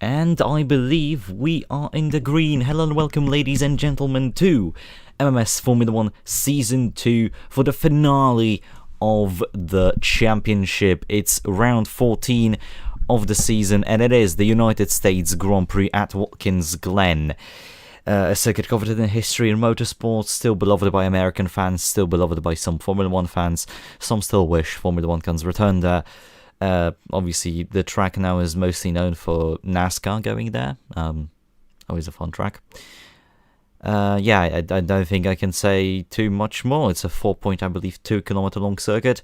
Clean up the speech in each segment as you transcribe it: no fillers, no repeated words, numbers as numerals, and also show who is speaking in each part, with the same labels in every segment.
Speaker 1: And I believe we are in the green. Hello and welcome, ladies and gentlemen, to MMS Formula 1 Season 2 for the finale of the championship. It's round 14 of the season, and it is the United States Grand Prix at Watkins Glen. A circuit covered in history and motorsports, still beloved by American fans, still beloved by some Formula 1 fans. Some still wish Formula 1 can return there. Obviously, the track now is mostly known for NASCAR going there. Always a fun track. I don't think I can say too much more. It's a 2 kilometer long circuit.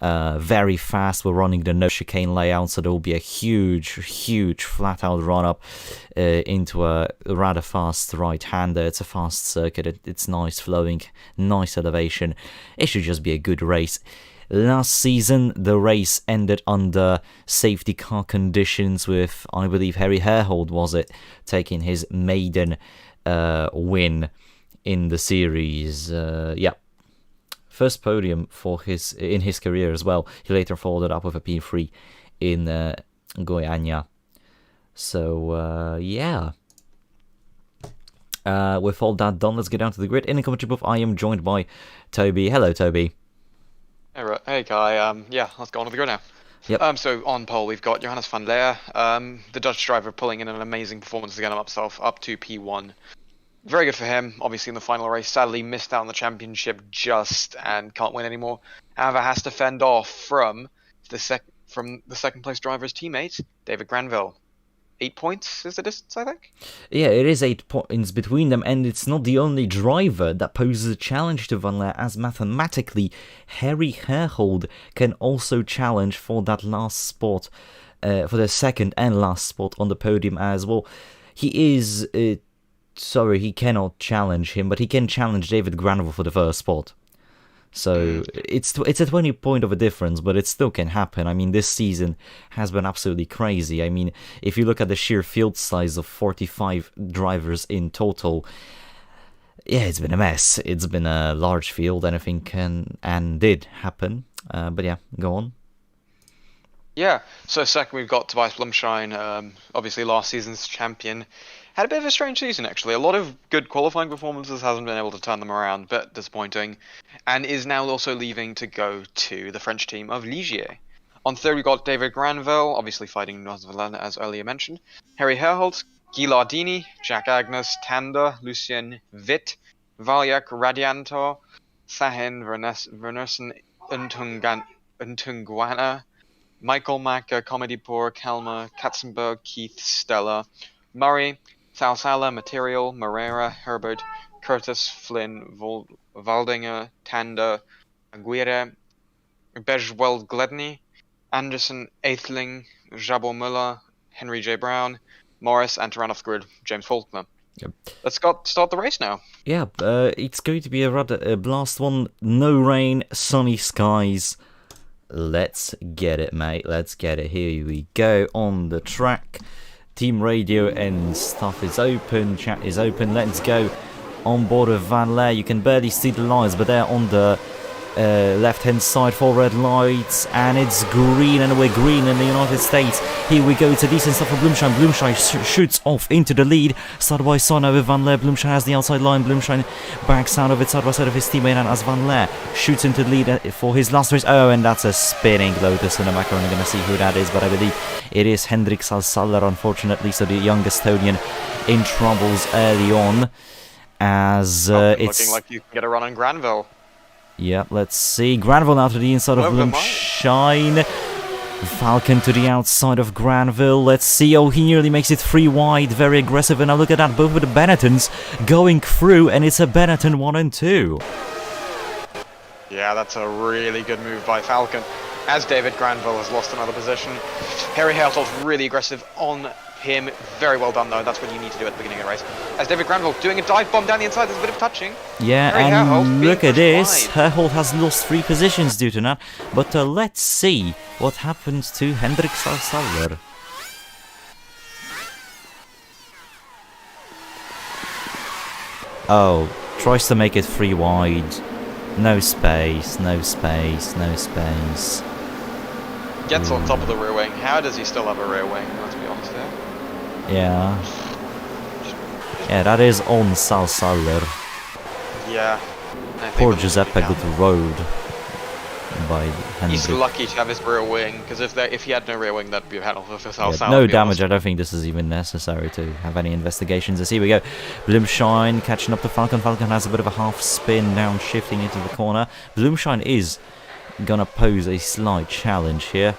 Speaker 1: Very fast. We're running the no chicane layout, so there will be a huge flat out run up into a rather fast right hander. It's a fast circuit. It's nice flowing, nice elevation. It should just be a good race. Last season, the race ended under safety car conditions with, I believe, Harry Herhold, was it, taking his maiden win in the series. First podium in his career as well. He later followed it up with a P3 in Goiânia. So with all that done, let's get down to the grid. In the commentary booth, I am joined by Toby. Hello, Toby.
Speaker 2: Hey Guy, let's go on to the grid now.
Speaker 1: Yep.
Speaker 2: So on pole we've got Johannes van Leer, the Dutch driver, pulling in an amazing performance to get himself up to P1. Very good for him. Obviously in the final race, sadly missed out on the championship and can't win anymore. However, has to fend off from the second place driver's teammate, David Granville. 8 points is the distance, I think?
Speaker 1: Yeah, it is 8 points between them, and it's not the only driver that poses a challenge to Van Leer, as mathematically, Harry Herhold can also challenge for that last spot, for the second and last spot on the podium as well. He cannot challenge him, but he can challenge David Granville for the first spot. So it's a 20 point of a difference, but it still can happen. I mean, this season has been absolutely crazy. I mean, if you look at the sheer field size of 45 drivers in total, yeah, it's been a mess. It's been a large field. Anything can and did happen. But yeah, go on.
Speaker 2: Yeah, so second we've got Tobias Blumschein, obviously last season's champion. Had a bit of a strange season, actually. A lot of good qualifying performances, hasn't been able to turn them around, but disappointing. And is now also leaving to go to the French team of Ligier. On third, we got David Granville, obviously fighting Noz Valena, as earlier mentioned. Harry Herhold, Guy Lardini, Jack Agnes, Tanda, Lucien Witt, Valyak Radiantor, Sahin Vernersen Untunguana, Michael Macker, Comedy-Poor, Kelmer, Katzenberg, Keith, Stella, Murray, Salsala, Material, Moreira, Herbert, Curtis, Flynn, Valdinger, Tanda, Aguirre, Bejweld Gledney, Anderson, Aithling, Jabo Muller, Henry J. Brown, Morris, and to run off the grid, James Faulkner.
Speaker 1: Yep.
Speaker 2: Let's start the race now.
Speaker 1: Yeah, it's going to be a rather blast one. No rain, sunny skies. Let's get it, mate. Let's get it. Here we go on the track. Team radio and stuff is open, chat is open, let's go. On board of Van Leer, you can barely see the lights, but they're on the left hand side, 4 red lights, and it's green, and we're green in the United States. Here we go, it's a decent stuff for Blumschein. Blumschein shoots off into the lead, side by side now with Van Leer. Blumschein has the outside line, Blumschein backs out of it side by side of his teammate, and as Van Leer shoots into the lead for his last race. Oh, and that's a spinning Lotus in the back. We're only going to see who that is, but I believe it is Hendrik Salsaller, unfortunately, so the young Estonian in troubles early on, as it's
Speaker 2: looking like you can get a run on Granville.
Speaker 1: Yeah, let's see. Granville now to the inside of Blumschein. Falcon to the outside of Granville. Let's see. Oh, he nearly makes it 3 wide. Very aggressive. And now look at that. Both with the Benettons going through. And it's a Benetton 1 and 2.
Speaker 2: Yeah, that's a really good move by Falcon. As David Granville has lost another position. Harry Hertold's really aggressive on him. Very well done, though. That's what you need to do at the beginning of the race. As David Granville doing a dive bomb down the inside, there's a bit of touching.
Speaker 1: Yeah,
Speaker 2: Harry
Speaker 1: and
Speaker 2: Herhold
Speaker 1: look at this.
Speaker 2: wide.
Speaker 1: Herhold has lost 3 positions due to that. But let's see what happens to Hendrik Salsaller. Oh, tries to make it 3 wide. No space, no space, no space.
Speaker 2: Gets on top of the rear wing. How does he still have a rear wing? Let's be honest here.
Speaker 1: Yeah. Yeah, that is on Salsaler.
Speaker 2: Yeah. I think
Speaker 1: Poor
Speaker 2: we'll
Speaker 1: Giuseppe
Speaker 2: keep it
Speaker 1: got
Speaker 2: down.
Speaker 1: rode by
Speaker 2: He's
Speaker 1: Hendrik.
Speaker 2: lucky to have his rear wing, because if he had no rear wing, that'd be a penalty for
Speaker 1: Yeah,
Speaker 2: Salsala.
Speaker 1: no
Speaker 2: to be
Speaker 1: damage.
Speaker 2: honest.
Speaker 1: I don't think this is even necessary to have any investigations. As here we go. Bloomshine catching up to Falcon. Falcon has a bit of a half spin down, shifting into the corner. Bloomshine is gonna pose a slight challenge here.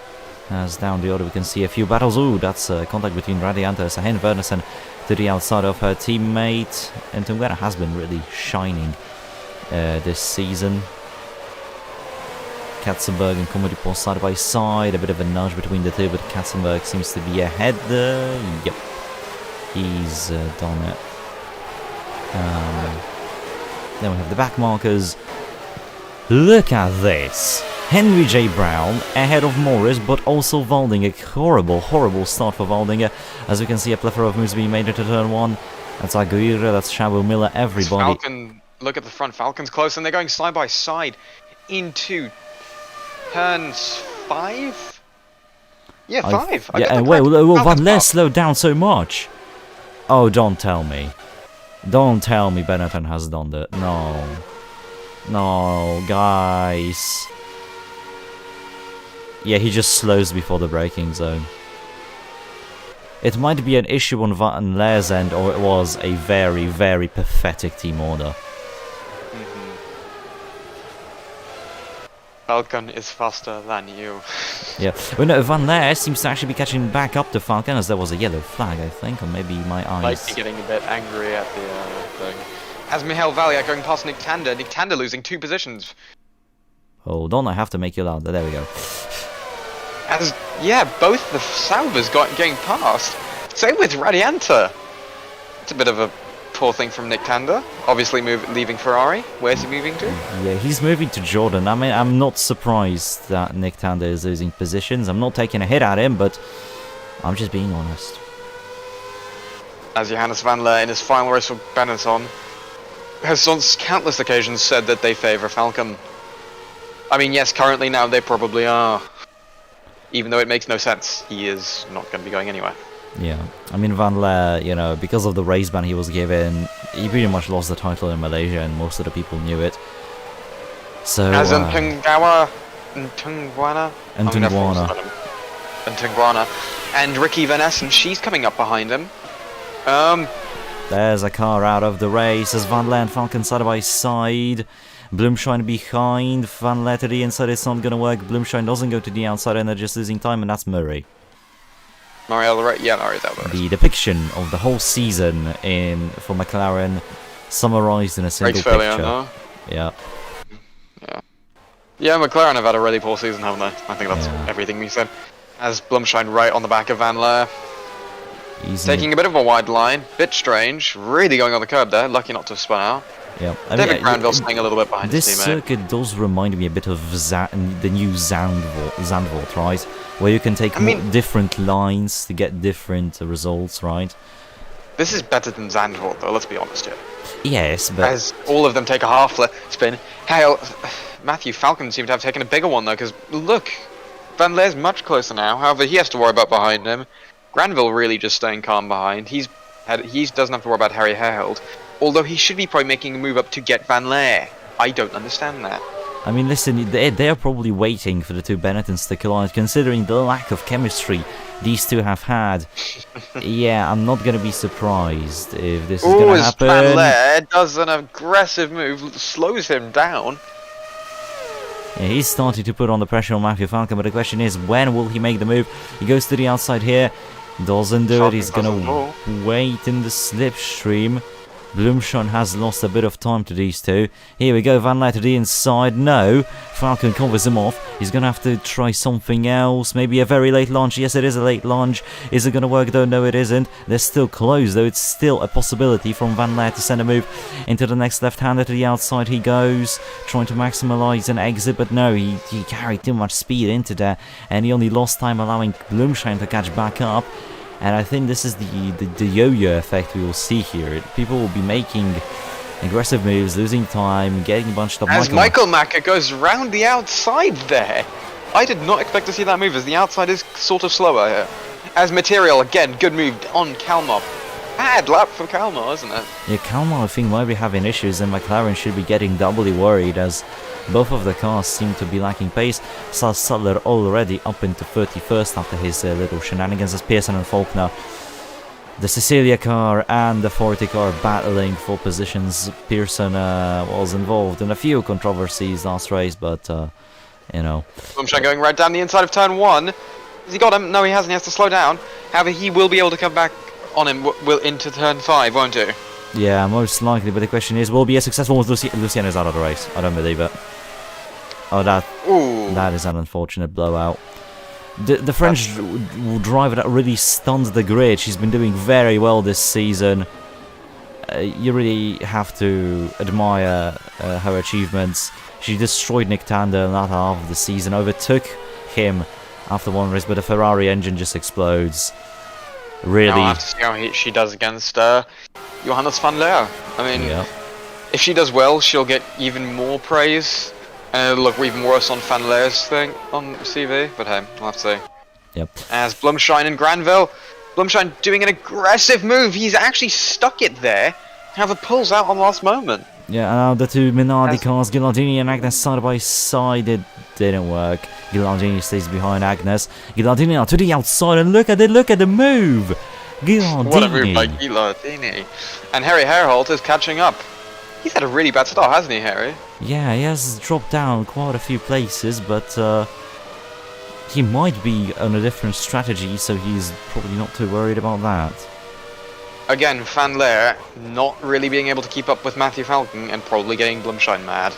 Speaker 1: As down the order we can see a few battles. Ooh, that's contact between Radianta, Sahin Verneson to the outside of her teammate. And Tungwera has been really shining this season. Katzenberg and Komodipo side by side, a bit of a nudge between the two, but Katzenberg seems to be ahead. Yep, he's done it. Then we have the back markers. Look at this. Henry J. Brown ahead of Morris, but also Waldinger. Horrible, horrible start for Waldinger. As we can see, a plethora of moves being made into turn one. That's Aguirre, that's Shabu Miller, everybody.
Speaker 2: Falcon, look at the front. Falcon's close, and they're going side by side into turns 5? Yeah, 5.
Speaker 1: Yeah, and wait, Van Leer slowed down so much. Oh, don't tell me. Don't tell me Benetton has done that. No. No, guys. Yeah, he just slows before the braking zone. It might be an issue on Van Leer's end, or it was a very, very pathetic team order.
Speaker 2: Falcon is faster than you.
Speaker 1: Yeah, well, no, Van Leer seems to actually be catching back up to Falcon, as there was a yellow flag, I think, or maybe my eyes.
Speaker 2: Might be getting a bit angry at the thing. As Mihail Valiak going past Nick Tander. Nick Tander losing 2 positions.
Speaker 1: Hold on, I have to make you louder. There we go.
Speaker 2: As, yeah, both the Salvers getting past. Same with Radianta. It's a bit of a poor thing from Nick Tander. Obviously leaving Ferrari. Where's he moving to?
Speaker 1: Yeah, he's moving to Jordan. I mean, I'm not surprised that Nick Tander is losing positions. I'm not taking a hit at him, but I'm just being honest.
Speaker 2: As Johannes Van Leer in his final race for Benetton has on countless occasions said that they favour Falcon. I mean, yes, currently now they probably are. Even though it makes no sense, he is not going to be going anywhere.
Speaker 1: Yeah, I mean, Van Leer, you know, because of the race ban he was given, he pretty much lost the title in Malaysia, and most of the people knew it. So,
Speaker 2: as Ntungwana, and Ricky Van Essen, she's coming up behind him.
Speaker 1: There's a car out of the race as Van Leer and Falcon side by side. Bloomshine behind, Van Leer to the inside, it's not gonna work. Bloomshine doesn't go to the outside and they're just losing time, and that's Murray.
Speaker 2: Murray's out there.
Speaker 1: The depiction of the whole season for McLaren summarised in a single picture.
Speaker 2: No?
Speaker 1: Yeah.
Speaker 2: Yeah, McLaren have had a really poor season, haven't they? I think that's everything we said. As Bloomshine right on the back of Van Leer. Taking a bit of a wide line, bit strange, really going on the curb there, lucky not to spun out.
Speaker 1: Yeah,
Speaker 2: David Granville staying a little bit behind his
Speaker 1: this
Speaker 2: teammate.
Speaker 1: circuit does remind me a bit of the new Zandvoort, right? Where you can take different lines to get different results, right?
Speaker 2: This is better than Zandvoort, though, let's be honest here.
Speaker 1: Yes, but...
Speaker 2: As all of them take a half spin. Hell, Matthew Falcon seemed to have taken a bigger one, though, because look, Van Leer's much closer now. However, he has to worry about behind him. Granville really just staying calm behind. He doesn't have to worry about Harry Harold. Although he should be probably making a move up to get Van Leer. I don't understand that.
Speaker 1: I mean, listen, they're probably waiting for the two Benettons to collide, considering the lack of chemistry these two have had. Yeah, I'm not going to be surprised if this is going to happen.
Speaker 2: Van Leer does an aggressive move, slows him down.
Speaker 1: Yeah, he's starting to put on the pressure on Matthew Falcon, but the question is, when will he make the move? He goes to the outside here, doesn't do it, he's going to wait in the slipstream. Bloomshine has lost a bit of time to these two. Here we go, Van Leer to the inside. No, Falcon covers him off. He's going to have to try something else. Maybe a very late launch. Yes, it is a late launch. Is it going to work though? No, it isn't. They're still close though. It's still a possibility from Van Leer to send a move into the next left-hander. To the outside he goes, trying to maximize an exit, but no, he carried too much speed into there, and he only lost time, allowing Bloomshine to catch back up. And I think this is the yo-yo effect we will see here. People will be making aggressive moves, losing time, getting bunched up.
Speaker 2: As Michael Macker goes round the outside there. I did not expect to see that move, as the outside is sort of slower here. As Material, again, good move on Kalmar. Bad lap for Kalmar, isn't it?
Speaker 1: Yeah, Kalmar, I think, might be having issues, and McLaren should be getting doubly worried as both of the cars seem to be lacking pace. Suttler already up into 31st after his little shenanigans as Pearson and Faulkner. The Cecilia car and the Forte car battling for positions. Pearson was involved in a few controversies last race, but, you know.
Speaker 2: Blumschein going right down the inside of turn 1. Has he got him? No, he hasn't. He has to slow down. However, he will be able to come back on him will into turn 5, won't he?
Speaker 1: Yeah, most likely, but the question is, will it be as successful as Luciano's out of the race? I don't believe it. Oh, that is an unfortunate blowout. The French driver that really stuns the grid. She's been doing very well this season. You really have to admire her achievements. She destroyed Nick Tander in the latter half of the season, overtook him after one race, but the Ferrari engine just explodes. Really.
Speaker 2: I'll have to see how she does against Johannes van Leer. I mean, if she does well, she'll get even more praise. And it'll look even worse on Van Leer's thing on CV, but hey, I'll have to see.
Speaker 1: Yep.
Speaker 2: As Blumschein and Granville. Blumschein doing an aggressive move. He's actually stuck it there. However, pulls out on the last moment.
Speaker 1: Yeah, and now the two Minardi cars, Ghilardini and Agnes side by side. It didn't work. Ghilardini stays behind Agnes. Ghilardini now to the outside, and look at the move! Ghilardini.
Speaker 2: What a move by Ghilardini. And Harry Herholt is catching up. He's had a really bad start, hasn't he, Harry?
Speaker 1: Yeah, he has dropped down quite a few places, but he might be on a different strategy, so he's probably not too worried about that.
Speaker 2: Again, Van Leer not really being able to keep up with Matthew Falcon and probably getting Blumschein mad.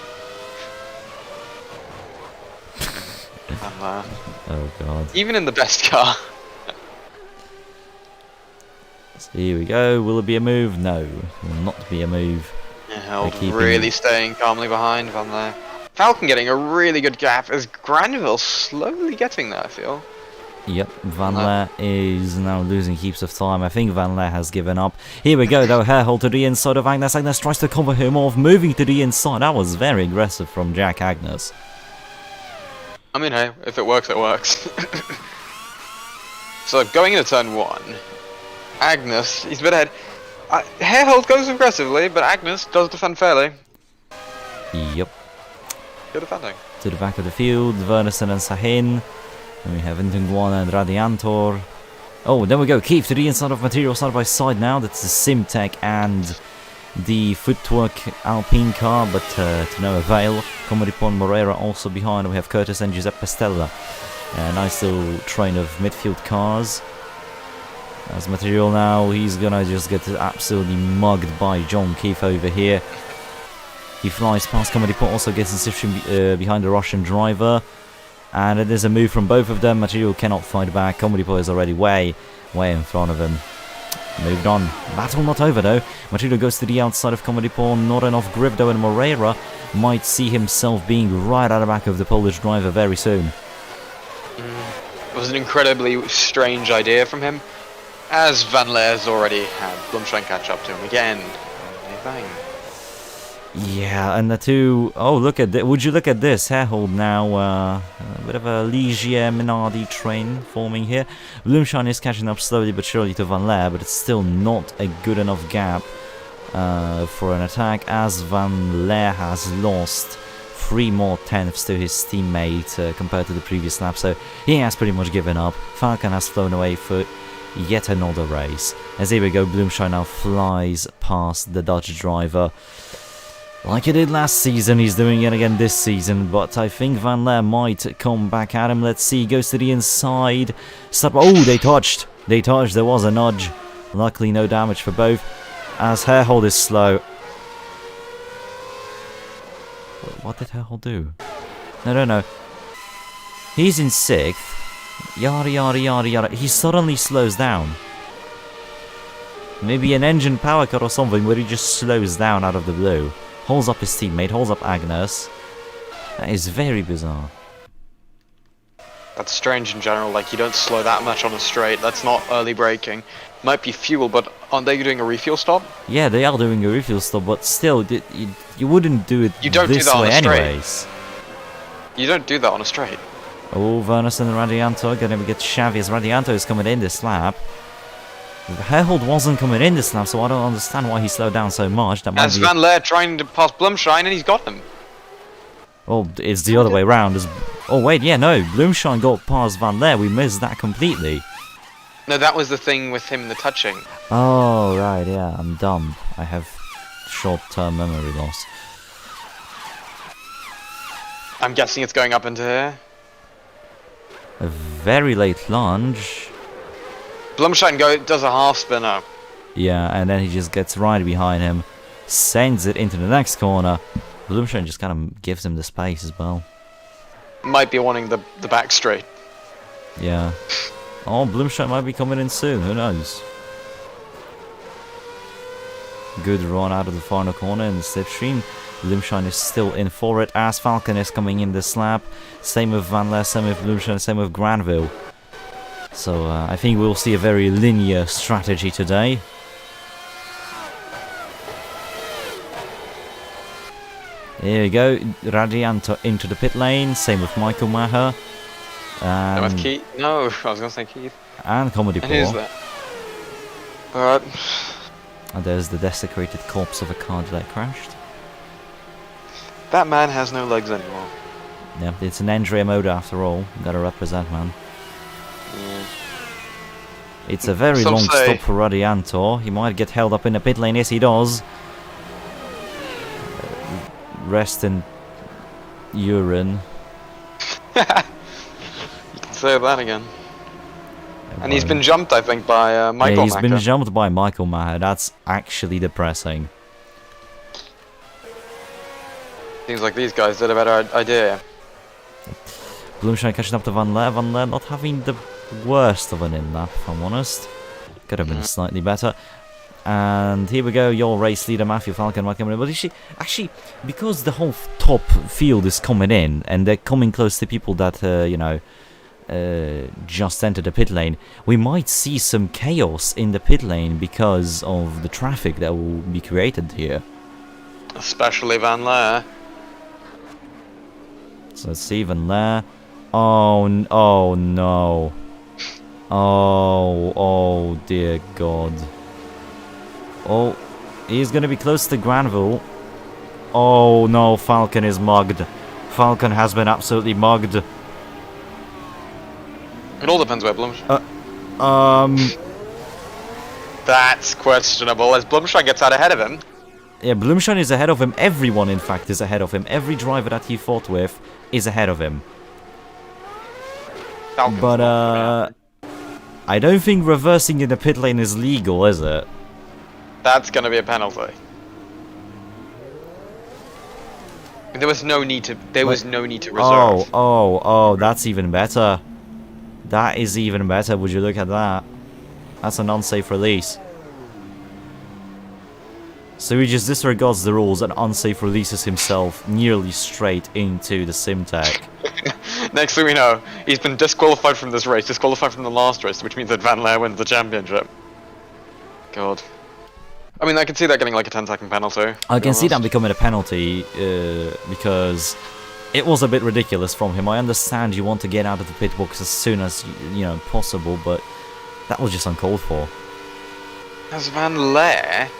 Speaker 1: Oh god.
Speaker 2: Even in the best car.
Speaker 1: So here we go. Will it be a move? No, it will not be a move.
Speaker 2: Yeah, really staying calmly behind Van Leer. Falcon getting a really good gap as Granville slowly getting there, I feel.
Speaker 1: Yep, Van Leer is now losing heaps of time. I think Van Leer has given up. Here we go, though. Herhold to the inside of Agnes. Agnes tries to cover him off, moving to the inside. That was very aggressive from Jack Agnes.
Speaker 2: I mean, hey, if it works, it works. So, going into turn 1, Agnes, he's a bit ahead. Herhold goes aggressively, but Agnes does defend fairly.
Speaker 1: Yep.
Speaker 2: Good defending.
Speaker 1: To the back of the field, Wernersen and Sahin. And we have Intungwana and Radiantor. Oh, there we go. Keith to the inside of Material side by side now. That's the Simtech and the Footwork Alpine car, but to no avail. Comaripon Moreira also behind. We have Curtis and Giuseppe Stella. A nice little train of midfield cars. As Material now, he's gonna just get absolutely mugged by John Keith over here. He flies past Comaripon, also gets inception behind the Russian driver. And it is a move from both of them. Material cannot fight back. Comaripon is already way in front of him. Moved on. Battle not over though. Material goes to the outside of Comaripon. Not enough grip though, and Moreira might see himself being right at the back of the Polish driver very soon.
Speaker 2: It was an incredibly strange idea from him, as Van Leer's already had Blumschein catch up to him again. Bang.
Speaker 1: Yeah, and the two... Oh, look at this. Would you look at this? Herhold now, a bit of a Ligier Minardi train forming here. Blumschein is catching up slowly but surely to Van Leer, but it's still not a good enough gap for an attack, as Van Leer has lost 3 more tenths to his teammate compared to the previous lap, so he has pretty much given up. Falcon has flown away for yet another race. As here we go, Blumschein now flies past the Dutch driver. Like he did last season, he's doing it again this season, but I think Van Leer might come back at him. Let's see, he goes to the inside. Oh, they touched. They touched, there was a nudge. Luckily, no damage for both, as Herhold is slow. What did Herhold do? No. He's in 6th. Yada yada yada yada. He suddenly slows down. Maybe an engine power cut or something where he just slows down out of the blue. Holds up his teammate, holds up Agnes. That is very bizarre.
Speaker 2: That's strange in general, like you don't slow that much on a straight, that's not early braking. Might be fuel, but aren't they doing a refuel stop?
Speaker 1: Yeah, they are doing a refuel stop, but still, you wouldn't do it
Speaker 2: you don't
Speaker 1: this
Speaker 2: do that
Speaker 1: way
Speaker 2: on a straight.
Speaker 1: anyways.
Speaker 2: You don't do that on a straight.
Speaker 1: Oh, Vernus and Radianto gonna get shabby as Radianto is coming in this lap. Herhold wasn't coming in this lap, so I don't understand why he slowed down so much. That might
Speaker 2: That's
Speaker 1: be...
Speaker 2: Van Leer trying to pass Blumshine, and he's got him.
Speaker 1: Well, it's the other way round. Oh wait, yeah, no, Bloomshine got past Van Leer. We missed that completely.
Speaker 2: No, that was the thing with him, the touching.
Speaker 1: Oh right, yeah, I'm dumb. I have short-term memory loss.
Speaker 2: I'm guessing it's going up into here.
Speaker 1: A very late lunge.
Speaker 2: Blumshine does a half spinner.
Speaker 1: Yeah, and then he just gets right behind him, sends it into the next corner. Bloomshine just kind of gives him the space as well.
Speaker 2: Might be wanting the back straight.
Speaker 1: Yeah. Oh, Bloomshine might be coming in soon, who knows? Good run out of the final corner in the slipstream. Bloomshine is still in for it as Falcon is coming in this lap. Same with Van Leer, same with Bloomshine, same with Granville. So I think we'll see a very linear strategy today. Here we go, Radianto into the pit lane, same with Michael Maher.
Speaker 2: That was
Speaker 1: And,
Speaker 2: Keith. No, I was going to say Keith.
Speaker 1: and Comedy
Speaker 2: And who's
Speaker 1: Paw.
Speaker 2: that? But
Speaker 1: And there's the desecrated corpse of a car that crashed.
Speaker 2: that man has no legs anymore.
Speaker 1: Yeah, it's an Andrea mode after all. Gotta represent, man.
Speaker 2: Yeah.
Speaker 1: It's a very
Speaker 2: Some
Speaker 1: long
Speaker 2: say-
Speaker 1: stop for Radianto. He might get held up in the pit lane. Yes, he does. Rest in urine.
Speaker 2: You can say that again. And he's been jumped, I think, by Michael
Speaker 1: Yeah, he's been
Speaker 2: Macker.
Speaker 1: jumped by Michael Maher. That's actually depressing.
Speaker 2: Seems like these guys did a better idea.
Speaker 1: Bloomshine catching up to Van Leer. Van Leer not having the worst of an in-lap, if I'm honest. Could have been slightly better. And here we go, your race leader Matthew Falcon might come in. But actually, because the whole top field is coming in, and they're coming close to people that, just entered the pit lane, we might see some chaos in the pit lane because of the traffic that will be created here.
Speaker 2: Especially Van Leer.
Speaker 1: So let's see, Van Leer. Oh no. Oh dear God. Oh, he's gonna be close to Granville. Oh no, Falcon is mugged. Falcon has been absolutely mugged.
Speaker 2: It all depends where Blumshine... That's questionable, as Blumshine gets out ahead of him.
Speaker 1: Yeah, Bloomshine is ahead of him. Everyone, in fact, is ahead of him. Every driver that he fought with is ahead of him.
Speaker 2: Falcon's
Speaker 1: But,
Speaker 2: not-
Speaker 1: I don't think reversing in the pit lane is legal, is it?
Speaker 2: That's gonna be a penalty. There was no need to... There was no need to reserve.
Speaker 1: Oh, that's even better. That is even better, would you look at that? That's an unsafe release. So he just disregards the rules and unsafe releases himself nearly straight into the Simtech.
Speaker 2: Next thing we know, he's been disqualified from this race, disqualified from the last race, which means that Van Leer wins the championship. God. I mean, I can see that getting like a 10-second penalty.
Speaker 1: I can see that becoming a penalty because it was a bit ridiculous from him. I understand you want to get out of the pit box as soon as possible, but that was just uncalled for.
Speaker 2: As Van Leer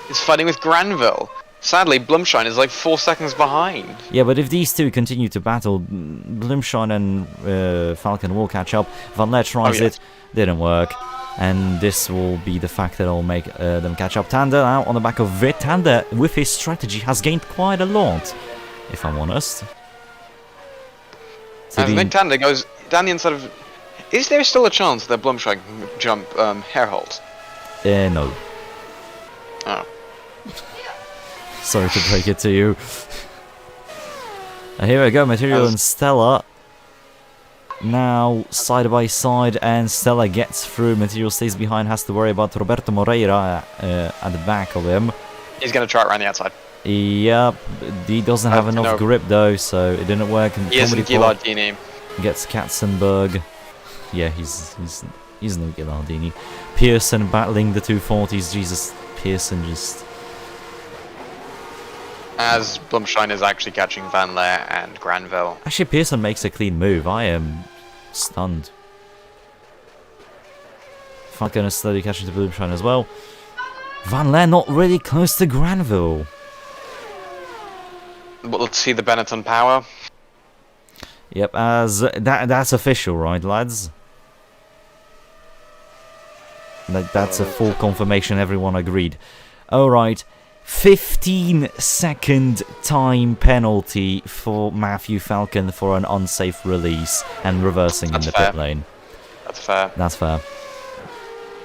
Speaker 2: is fighting with Granville. Sadly, Blumshine is like 4 seconds behind.
Speaker 1: Yeah, but if these two continue to battle, Bloomshine and Falcon will catch up. Van Leer tries it, didn't work. And this will be the fact that will make them catch up. Tander now on the back of it. Tander, with his strategy, has gained quite a lot, if I'm honest.
Speaker 2: As Nick Tander goes down the inside of... Is there still a chance that Blumshine can jump Herhold?
Speaker 1: No.
Speaker 2: Oh.
Speaker 1: Sorry to break it to you. Here we go, Material and Stella. Now, side by side, and Stella gets through. Material stays behind, has to worry about Roberto Moreira at the back of him.
Speaker 2: He's going to try it around the outside.
Speaker 1: Yep, he doesn't have enough grip though, so it didn't work. And
Speaker 2: he isn't Ghilardini.
Speaker 1: Gets Katzenberg. Yeah, he's no Ghilardini. Pearson battling the 240s. Jesus, Pearson just...
Speaker 2: As Blumshine is actually catching Van Leer and Granville.
Speaker 1: Actually, Pearson makes a clean move. I am Stunned. Falcon is slowly catching the Bloomshine as well. Van Laer not really close to Granville.
Speaker 2: But let's see the Benetton power.
Speaker 1: Yep, as that's official, right, lads? That's a full confirmation, everyone agreed. Alright, 15-second time penalty for Matthew Falcon for an unsafe release and reversing in the pit lane.
Speaker 2: That's fair.
Speaker 1: That's fair.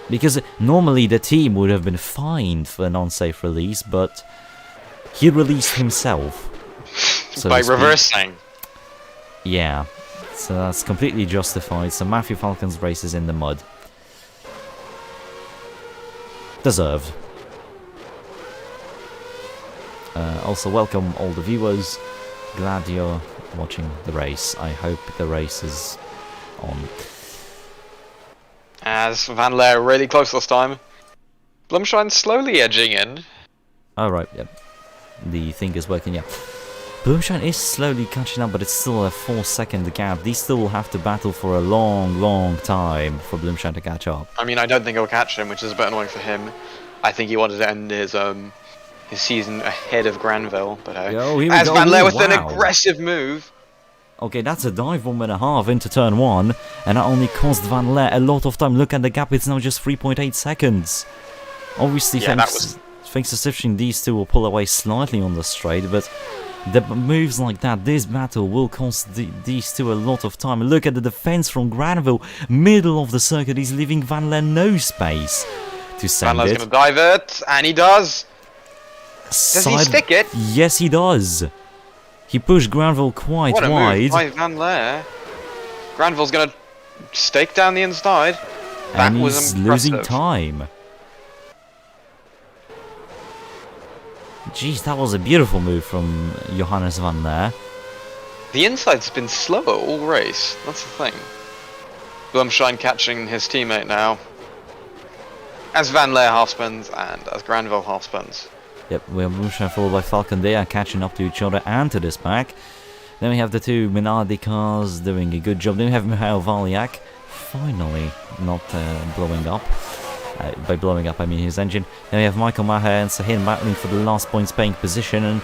Speaker 1: Because normally the team would have been fined for an unsafe release, but he released himself. So
Speaker 2: by reversing.
Speaker 1: Yeah, so that's completely justified. So Matthew Falcon's race is in the mud. Deserved. Also, welcome all the viewers. Glad you're watching the race. I hope the race is on.
Speaker 2: As Van Laer really close this time. Blumshine slowly edging in.
Speaker 1: Alright, yep. The thing is working, yeah. Bloomshine is slowly catching up, but it's still a 4-second gap. These still will have to battle for a long time for Bloomshine to catch up.
Speaker 2: I mean, I don't think he'll catch him, which is a bit annoying for him. I think he wanted to end his season ahead of Granville, but as Van Laer with an aggressive move.
Speaker 1: Okay, that's a dive bomb and a half into turn 1, and that only cost Van Laer a lot of time. Look at the gap, it's now just 3.8 seconds. Obviously, thanks to shifting, these two will pull away slightly on the straight, but the moves like that, this battle will cost these two a lot of time. Look at the defense from Granville, middle of the circuit, he's leaving Van Laer no space to send
Speaker 2: Van Laer's gonna dive it, and he does. Does he stick it?
Speaker 1: Yes, he does. He pushed Granville quite
Speaker 2: what a
Speaker 1: wide.
Speaker 2: Move by Van Laer. Granville's gonna stake down the inside. That
Speaker 1: and
Speaker 2: was
Speaker 1: he's
Speaker 2: impressive.
Speaker 1: Losing time. Jeez, that was a beautiful move from Johannes Van Laer.
Speaker 2: The inside's been slower all race. That's the thing. Blumshine catching his teammate now. As Van Laer half spins and as Granville half spins.
Speaker 1: Yep, we have Blumshine followed by Falcon. They are catching up to each other and to this pack. Then we have the two Minardi cars doing a good job. Then we have Michael Valiak finally not blowing up. By blowing up, I mean his engine. Then we have Michael Maher and Sahin battling for the last points paying position. And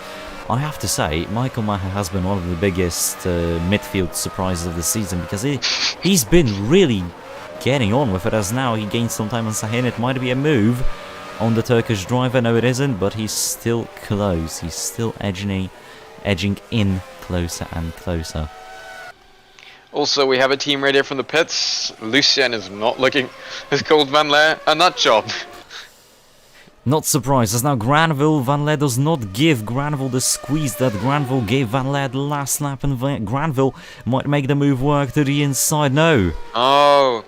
Speaker 1: I have to say, Michael Maher has been one of the biggest midfield surprises of the season because he's been really getting on with it, as now he gains some time on Sahin. It might be a move on the Turkish driver. No, it isn't, but he's still close. He's still edging in closer and closer.
Speaker 2: Also, we have a team radio from the pits. Lucien is not looking as called Van Laer a nut job.
Speaker 1: Not surprised, as now Granville, Van Laer does not give Granville the squeeze that Granville gave Van Laer the last lap, and Granville might make the move work to the inside. No.
Speaker 2: Oh.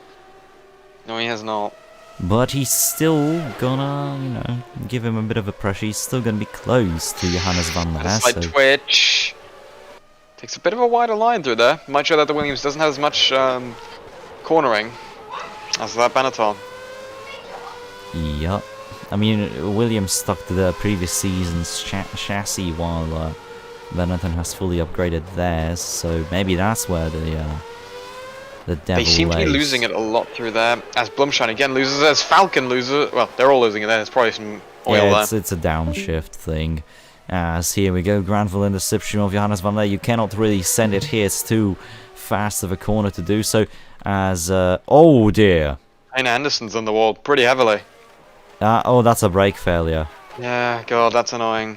Speaker 2: No, he has not.
Speaker 1: But he's still gonna, you know, give him a bit of a pressure. He's still gonna be close to Johannes Van Laer.
Speaker 2: Slight twitch. Takes a bit of a wider line through there. Might show that the Williams doesn't have as much cornering as that Benetton.
Speaker 1: Yup. I mean, Williams stuck to the previous season's chassis while Benetton has fully upgraded theirs. So maybe that's where the devil
Speaker 2: They seem to be losing it a lot through there. As Blumshine again loses, as Falcon loses. Well, they're all losing it there. There's probably some oil there.
Speaker 1: It's a downshift thing. As here we go, Granville in the slipstream of Johannes Van Laer. You cannot really send it here, it's too fast of a corner to do so. As, oh dear.
Speaker 2: Hayne Anderson's on the wall pretty heavily.
Speaker 1: Oh, that's a brake failure.
Speaker 2: Yeah, God, that's annoying.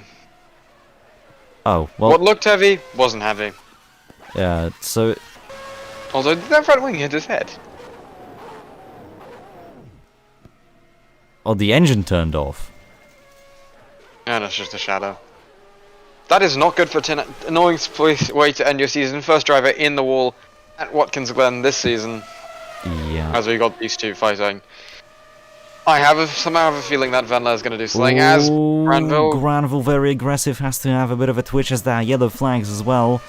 Speaker 1: Oh, well.
Speaker 2: What looked heavy wasn't heavy.
Speaker 1: Yeah, so.
Speaker 2: Although, did that front wing hit his head?
Speaker 1: Oh, the engine turned off.
Speaker 2: Yeah, that's just a shadow. That is not good for an annoying way to end your season. First driver in the wall at Watkins Glen this season.
Speaker 1: Yeah.
Speaker 2: As we got these two fighting. I somehow have a feeling that Van Laer is going to do something. As Granville.
Speaker 1: Granville, very aggressive, has to have a bit of a twitch as there are yellow flags as well.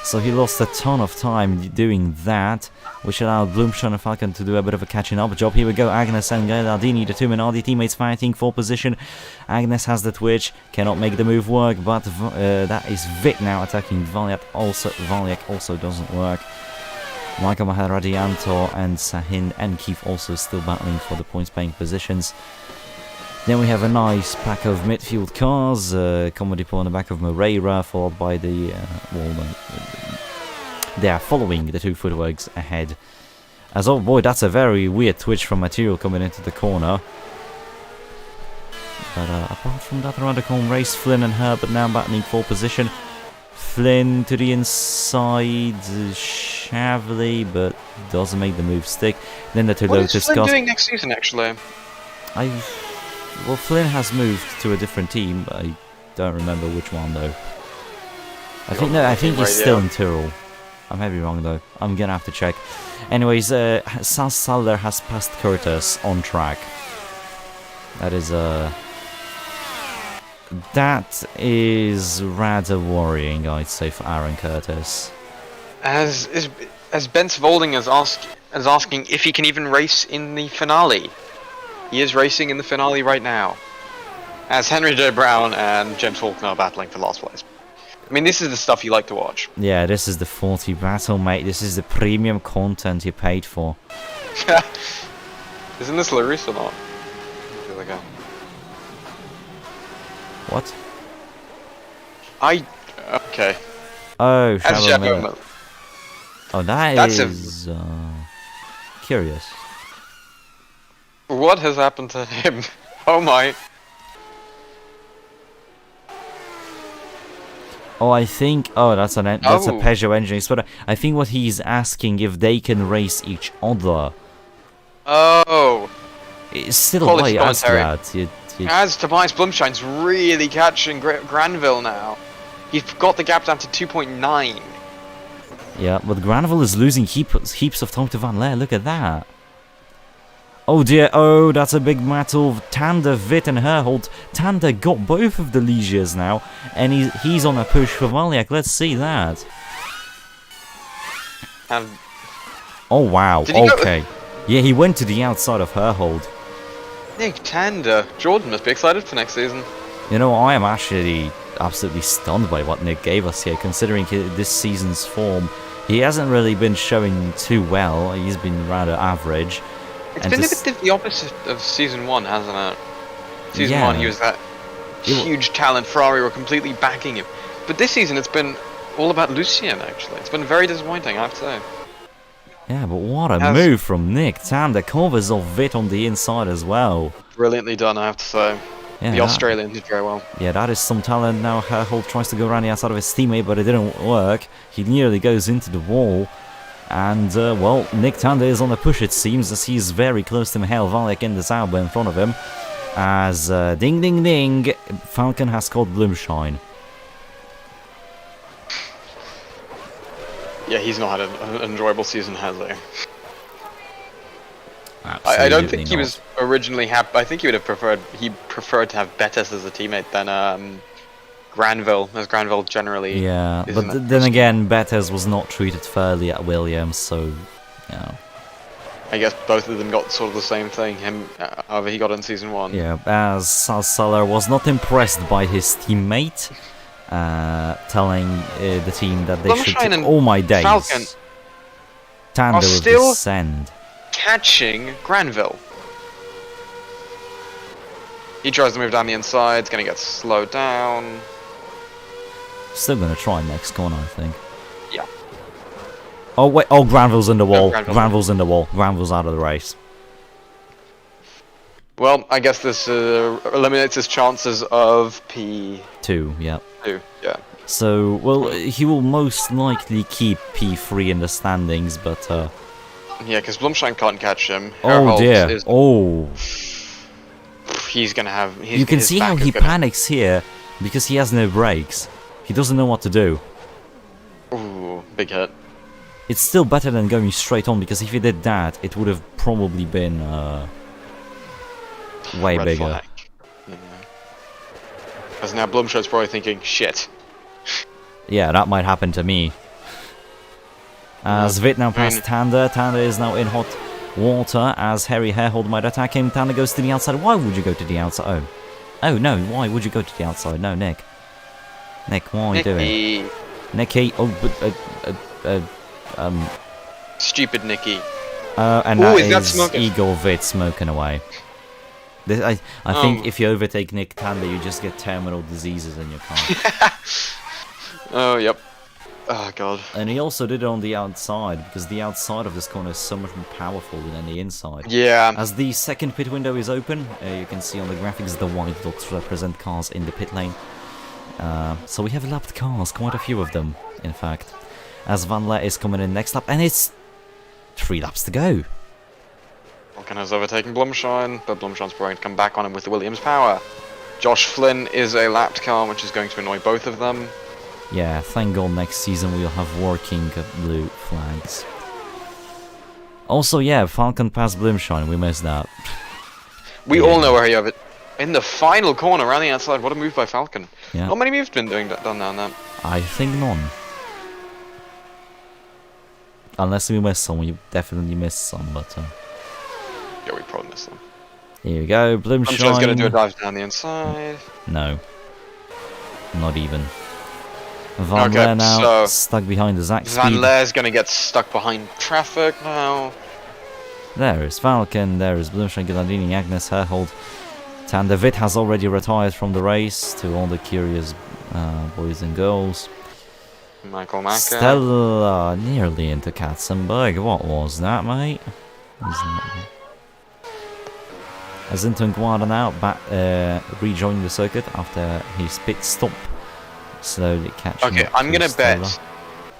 Speaker 1: So he lost a ton of time doing that, which allowed Bloomshine and Falcon to do a bit of a catching up job. Here we go, Agnes and Gagliardini, the two Minardi teammates fighting for position. Agnes has the twitch, cannot make the move work, but that is Vic now attacking Valiak also doesn't work. Michael Maharadianto and Sahin and Keith also still battling for the points-paying positions. Then we have a nice pack of midfield cars, Comodipo on the back of Moreira, followed by the... they are following the two footworks ahead. As oh boy, that's a very weird twitch from Material coming into the corner. But apart from that, around the corner race, Flynn and Herbert now battling for position. Flynn to the inside, Shavley, but doesn't make the move stick. Then the two Lotus
Speaker 2: cars. What is Flynn
Speaker 1: cars.
Speaker 2: doing next season, actually?
Speaker 1: Well, Flynn has moved to a different team. I don't remember which one though. I think he's still in Tyrrell. I may be wrong though. I'm gonna have to check. Anyways, Salder has passed Curtis on track. That is rather worrying, I'd say, for Aaron Curtis.
Speaker 2: As Bence Volding is asking if he can even race in the finale. He is racing in the finale right now. As Henry J. Brown and James Faulkner are battling for last place. I mean, this is the stuff you like to watch.
Speaker 1: Yeah, this is the 40 battle, mate. This is the premium content you paid for.
Speaker 2: Isn't this Larissa or not? Here we go.
Speaker 1: What?
Speaker 2: Okay.
Speaker 1: Oh,
Speaker 2: As
Speaker 1: Shallow
Speaker 2: Jeff
Speaker 1: Miller.
Speaker 2: Miller.
Speaker 1: Oh,
Speaker 2: That's
Speaker 1: is curious.
Speaker 2: What has happened to him? Oh my.
Speaker 1: Oh, I think. Oh, that's a Peugeot engine. But I think what he's asking if they can race each other.
Speaker 2: Oh.
Speaker 1: It's still
Speaker 2: Quality
Speaker 1: why I asked
Speaker 2: commentary.
Speaker 1: that.
Speaker 2: As Tobias Blumschein's really catching Granville now. He's got the gap down to 2.9.
Speaker 1: Yeah, but Granville is losing heaps of time to Van Leer. Look at that. Oh dear, oh, that's a big battle. Tander, Witt and Herhold. Tander got both of the Ligiers now, and he's on a push for Valiak. Let's see that. Oh wow, okay. Yeah, he went to the outside of Herhold.
Speaker 2: Nick Tander. Jordan must be excited for next season.
Speaker 1: You know, I am actually absolutely stunned by what Nick gave us here, considering this season's form. He hasn't really been showing too well. He's been rather average.
Speaker 2: It's been a bit the opposite of Season 1, hasn't it? Season 1, he was that huge talent. Ferrari were completely backing him. But this season, it's been all about Lucien, actually. It's been very disappointing, I have to say.
Speaker 1: Yeah, but what a move from Nick. Tander covers off Witt on the inside as well.
Speaker 2: Brilliantly done, I have to say. Yeah, the Australian did very well.
Speaker 1: Yeah, that is some talent. Now Herhold tries to go around the outside of his teammate, but it didn't work. He nearly goes into the wall. And, well, Nick Tander is on the push, it seems, as he's very close to Mihail Valiak in the Sauber in front of him. As, ding ding ding, Falcon has caught Blumschein.
Speaker 2: Yeah, he's not had an enjoyable season, has he?
Speaker 1: Absolutely
Speaker 2: I don't think he
Speaker 1: not.
Speaker 2: was originally happy. I think he would have preferred to have Bettis as a teammate than Granville, as Granville generally.
Speaker 1: Yeah, but then again, Bettis was not treated fairly at Williams, so, you know.
Speaker 2: I guess both of them got sort of the same thing. However, he got in Season 1.
Speaker 1: Yeah, as Salsalar was not impressed by his teammate, telling the team that they should. Oh my days!
Speaker 2: Falcon
Speaker 1: Tander
Speaker 2: are
Speaker 1: with
Speaker 2: still
Speaker 1: the send.
Speaker 2: Catching Granville. He tries to move down the inside. It's going to get slowed down.
Speaker 1: Still going to try next corner, I think.
Speaker 2: Yeah.
Speaker 1: Oh wait! Oh, Granville's in the wall.
Speaker 2: No,
Speaker 1: Granville's in the wall. Granville's out of the race.
Speaker 2: Well, I guess this eliminates his chances of P2.
Speaker 1: Yeah.
Speaker 2: Yeah.
Speaker 1: So, well, he will most likely keep P3 in the standings, but.
Speaker 2: Yeah, because Blumschein can't catch him.
Speaker 1: Oh dear! Oh.
Speaker 2: He's gonna have.
Speaker 1: You can see how he panics here because he has no brakes. He doesn't know what to do.
Speaker 2: Ooh, big hit.
Speaker 1: It's still better than going straight on, because if he did that, it would have probably been way
Speaker 2: Red
Speaker 1: bigger.
Speaker 2: flag. Yeah. Because now Blumschein's probably thinking, shit.
Speaker 1: Yeah, that might happen to me. As Witt now passed Tander. Tander is now in hot water as Harry Herhold might attack him. Tander goes to the outside. Why would you go to the outside? Oh no, why would you go to the outside? No, Nick. Nick, what are you doing? Nicky. Oh, but,
Speaker 2: Stupid Nicky.
Speaker 1: And
Speaker 2: Ooh,
Speaker 1: that
Speaker 2: is that
Speaker 1: is
Speaker 2: smoking?
Speaker 1: Igor Vitt smoking away. I
Speaker 2: Oh.
Speaker 1: think if you overtake Nick Tandy, you just get terminal diseases in your car.
Speaker 2: Oh, yep. Oh, God.
Speaker 1: And he also did it on the outside, because the outside of this corner is so much more powerful than the inside.
Speaker 2: Yeah.
Speaker 1: As the second pit window is open, you can see on the graphics the white dots represent cars in the pit lane. So we have lapped cars, quite a few of them, in fact. As Van Leer is coming in next lap, and it's 3 laps to go.
Speaker 2: Falcon has overtaken Blumshine, but Blumshine's probably going to come back on him with the Williams power. Josh Flynn is a lapped car, which is going to annoy both of them.
Speaker 1: Yeah, thank God next season we'll have working blue flags. Also, yeah, Falcon passed Blumshine, we missed that.
Speaker 2: We
Speaker 1: Yeah.
Speaker 2: all know where he have it. In the final corner, around the outside, what a move by Falcon.
Speaker 1: Yeah.
Speaker 2: How many moves been done down there?
Speaker 1: I think none. Unless we missed some, we definitely missed some, but
Speaker 2: Yeah, we probably missed them.
Speaker 1: here we go,
Speaker 2: Blumshine's going to do a
Speaker 1: Blumshine.
Speaker 2: dive down the inside.
Speaker 1: No. Not even. Van
Speaker 2: Okay,
Speaker 1: Leer now
Speaker 2: so
Speaker 1: stuck behind the Zack
Speaker 2: Van
Speaker 1: speed.
Speaker 2: Leer's going to get stuck behind traffic now.
Speaker 1: There is Falcon, there is Blumshine, Ghilandini, Agnes, Herhold. Tander Witt has already retired from the race, to all the curious boys and girls.
Speaker 2: Michael Maka.
Speaker 1: Stella nearly into Katzenberg. What was that, mate? As Guarda now back, rejoining the circuit after his pit stop. Slowly catching
Speaker 2: Okay,
Speaker 1: up
Speaker 2: I'm
Speaker 1: to
Speaker 2: going to
Speaker 1: Stella.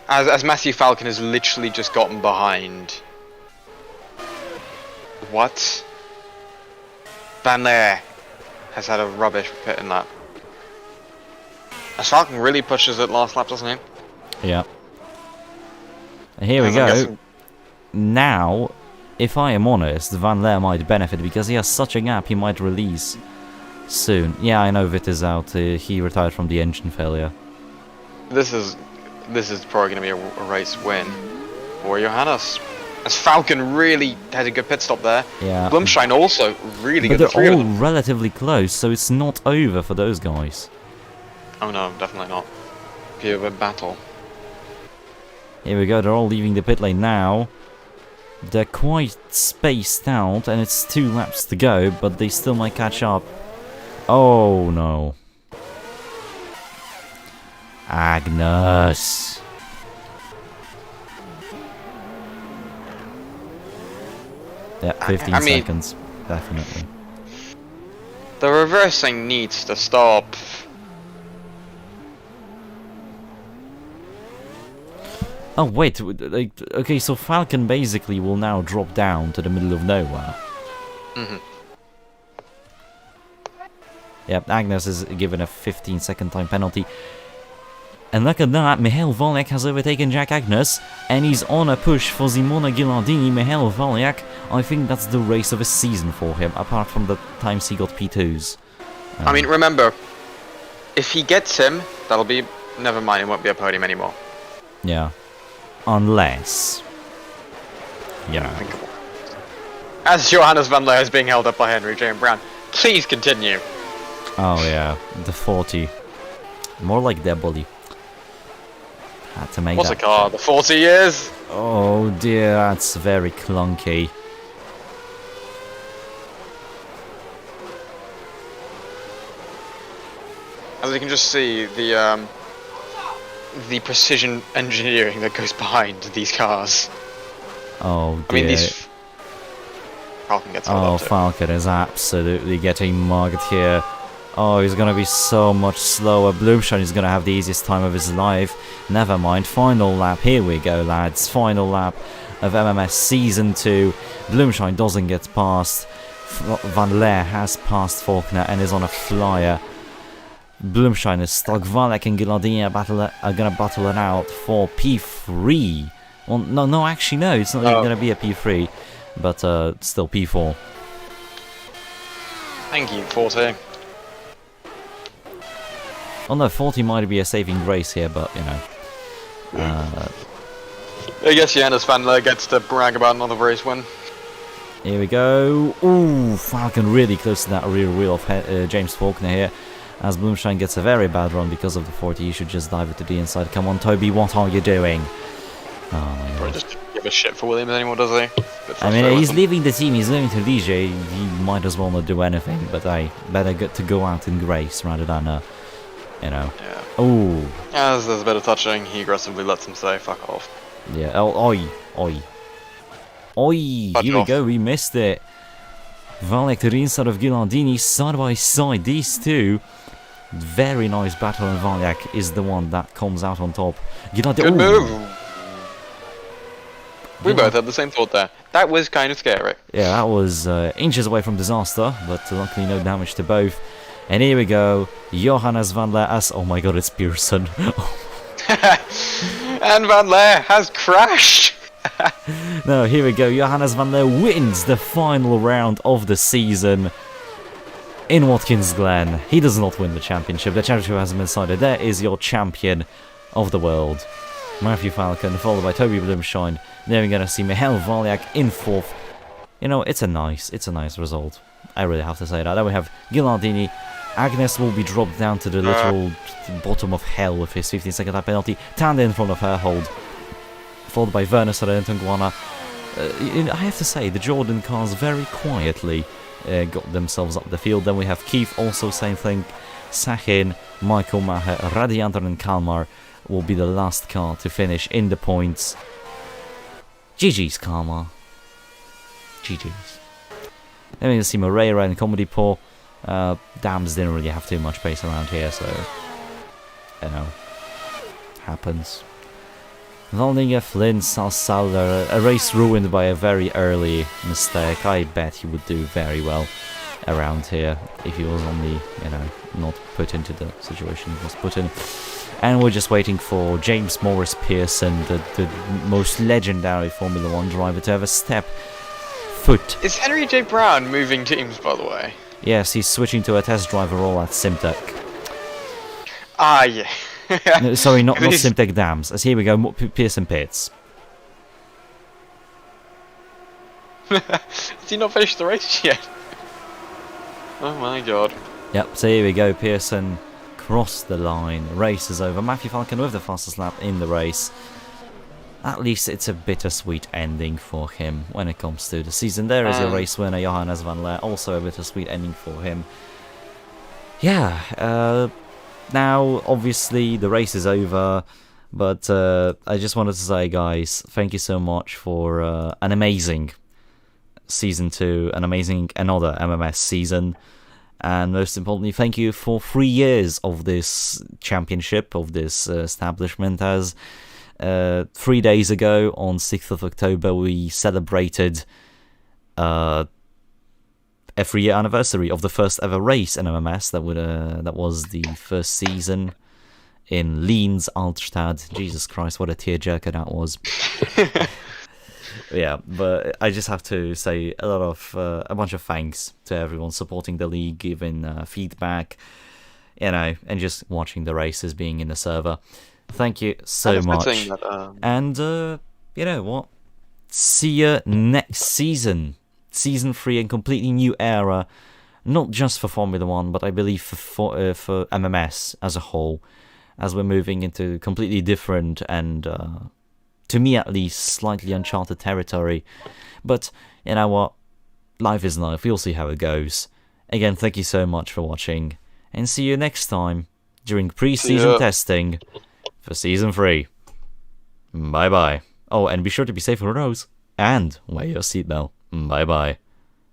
Speaker 2: bet, as Matthew Falcon has literally just gotten behind. What? Van Leer has had a rubbish pit in lap. As Falcon really pushes it last lap, doesn't he?
Speaker 1: Yeah. And here we
Speaker 2: As I'm
Speaker 1: go.
Speaker 2: guessing-
Speaker 1: Now, if I am honest, Van Leer might benefit because he has such a gap he might release soon. Yeah, I know Witt is out. He retired from the engine failure.
Speaker 2: This is probably going to be a race win for Johannes. As Falcon really had a good pit stop there.
Speaker 1: Yeah.
Speaker 2: Blumshine also really
Speaker 1: But
Speaker 2: good. The three
Speaker 1: they're
Speaker 2: of
Speaker 1: all
Speaker 2: them.
Speaker 1: relatively close, so it's not over for those guys.
Speaker 2: Oh no, definitely not. Be a bit battle.
Speaker 1: Here we go, they're all leaving the pit lane now. They're quite spaced out, and it's 2 laps to go, but they still might catch up. Oh no. Agnes. Yeah, 15
Speaker 2: I mean-
Speaker 1: seconds. Definitely.
Speaker 2: The reversing needs to stop.
Speaker 1: Oh wait, like, okay, so Falcon basically will now drop down to the middle of nowhere.
Speaker 2: Mhm.
Speaker 1: Yep, Agnes is given a 15-second time penalty. And look at that, Michael Woliak has overtaken Jack Agnes, and he's on a push for Simona Ghilardini. Michael Woliak, I think that's the race of his season for him, apart from the times he got P2s.
Speaker 2: I mean, remember, if he gets him, that'll be. Never mind, it won't be a podium anymore.
Speaker 1: Yeah. Unless... Yeah.
Speaker 2: As Johannes Van Leer is being held up by Henry J. Brown, please continue.
Speaker 1: Oh yeah, the 40. More like Deboli. Had to make
Speaker 2: What's a
Speaker 1: that.
Speaker 2: car? The 40 years?
Speaker 1: Oh dear, that's very clunky.
Speaker 2: As you can just see, the precision engineering that goes behind these cars.
Speaker 1: Oh dear.
Speaker 2: I mean, these. Falcon gets held
Speaker 1: Oh,
Speaker 2: up to.
Speaker 1: Falcon is absolutely getting mugged here. Oh, he's gonna be so much slower. Blumshine is gonna have the easiest time of his life. Never mind. Final lap. Here we go, lads. Final lap of MMS Season 2. Blumshine doesn't get past. Van Leer has passed Faulkner and is on a flyer. Blumshine is stuck. Valek and Ghilardini are gonna battle it out for P3. Well, no, actually, no. It's not even gonna be a P3, but still P4.
Speaker 2: Thank you, 40.
Speaker 1: Oh no, 40 might be a saving grace here, but you know.
Speaker 2: I guess Johannes Van Leer gets to brag about another race win.
Speaker 1: Here we go. Ooh, Falcon really close to that rear wheel of James Faulkner here. As Blumshine gets a very bad run because of the 40, he should just dive it to the inside. Come on, Toby, what are you doing? Oh my god.
Speaker 2: Just give a shit for Williams anymore, does he? Bit
Speaker 1: I
Speaker 2: frustrated
Speaker 1: mean,
Speaker 2: with
Speaker 1: he's
Speaker 2: him.
Speaker 1: leaving the team, he's leaving to DJ, he might as well not do anything, but I better get to go out in grace rather than,
Speaker 2: Yeah.
Speaker 1: Oh,
Speaker 2: As there's a bit of touching, he aggressively lets him say, fuck off.
Speaker 1: yeah, oh, oi,
Speaker 2: Touch
Speaker 1: here we
Speaker 2: off.
Speaker 1: go, we missed it. Valek to the inside of Gilardini, side by side, these two. Very nice battle, and Valek is the one that comes out on top.
Speaker 2: Good move! We both had the same thought there. That was kind of scary.
Speaker 1: Yeah, that was inches away from disaster, but luckily no damage to both. And here we go, Johannes van Leer as... Oh my god, it's Pearson.
Speaker 2: And Van Leer has crashed!
Speaker 1: No, here we go, Johannes van Leer wins the final round of the season in Watkins Glen. He does not win the championship hasn't been decided. There is your champion of the world, Matthew Falcon, followed by Toby Blumschein. Then we're going to see Michael Valyak in fourth. You know, it's a nice result. I really have to say that. Then we have Gilardini. Agnes will be dropped down to the literal bottom of hell with his 15-second lap penalty. Tanda in front of her hold, followed by Werner Sarentangwana. I have to say, the Jordan cars very quietly got themselves up the field. Then we have Keith, also same thing. Sahin, Michael Maher, Radiander and Kalmar will be the last car to finish in the points. GG's Kalmar. GG's. Then we can see Moreira and Comedy Paul. Dams didn't really have too much pace around here, so you know, happens. Valdinger, Flynn, Salsauler, a race ruined by a very early mistake. I bet he would do very well around here if he was only, you know, not put into the situation he was put in. And we're just waiting for James Morris Pearson, the most legendary Formula 1 driver, to have a step foot.
Speaker 2: Is Henry J. Brown moving teams, by the way?
Speaker 1: Yes, he's switching to a test driver role at Simtech.
Speaker 2: Ah, yeah.
Speaker 1: No, sorry, not Simtech Dams. As here we go, Pearson pits.
Speaker 2: Has he not finished the race yet? Oh my god.
Speaker 1: Yep, so here we go, Pearson crossed the line, race is over. Matthew Falcon with the fastest lap in the race. At least it's a bittersweet ending for him when it comes to the season. There is your race winner, Johannes van Leer, also a bittersweet ending for him. Yeah, now obviously the race is over, but I just wanted to say, guys, thank you so much for an amazing Season 2, another MMS season. And most importantly, thank you for 3 years of this championship, of this establishment, as 3 days ago, on 6th of October, we celebrated a 3-year anniversary of the first ever race in MMS. That was the first season in Linz, Altstadt. Jesus Christ, what a tearjerker that was. Yeah, but I just have to say a bunch of thanks to everyone supporting the league, giving feedback, you know, and just watching the races, being in the server. Thank you so much. And you know what? See you next season. Season 3, and completely new era, not just for Formula 1, but I believe for MMS as a whole, as we're moving into completely different and, to me at least, slightly uncharted territory. But, you know what? Life is life. We'll see how it goes. Again, thank you so much for watching, and see you next time during pre-season testing for Season 3. Bye-bye. Oh, and be sure to be safe on the roads, and wear your seatbelt. Bye-bye.